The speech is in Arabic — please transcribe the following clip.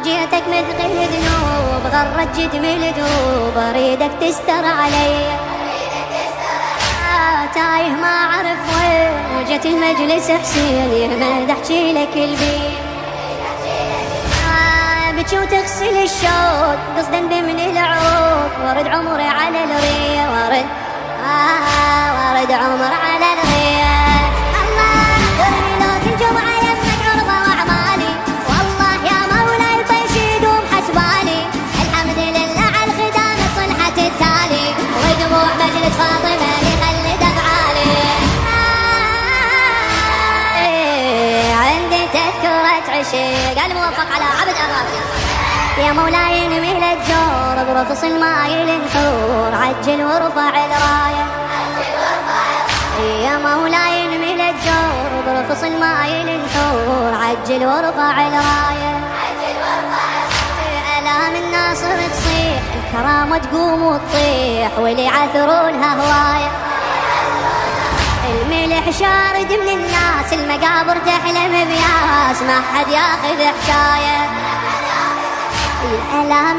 جيتك مثقل ذنوب غرت جدمي لدوب اريدك تستر علي تايه ما اعرف وين وجت المجلس حسين يهمد احكي لك البين بكي وتغسل الشوق قصدا بمن العود ورد عمري على الريح ورد عمر على الريح الله درني لو كل جمعة يمك عرضة واعمالي والله يا مولاي طيشيد ومحسبالي الحمد لله على الخدام صلحة التالي ودموع مجلس فاطمة يخلد افعالي عندي تذكرة عشق الموفق على عبد أغاثي يا مولاي انمي الجور برفص المايل النحور عجل وارفع الرايه يا مولاي انمي الجور برفص المايل النحور عجل وارفع الرايه الام الناصر تصيح الكرامه تقوم وتطيح واللي يعثرونها هوايه الملح شارد من الناس المقابر تحلم بياس ما حد ياخذ حكايه الألم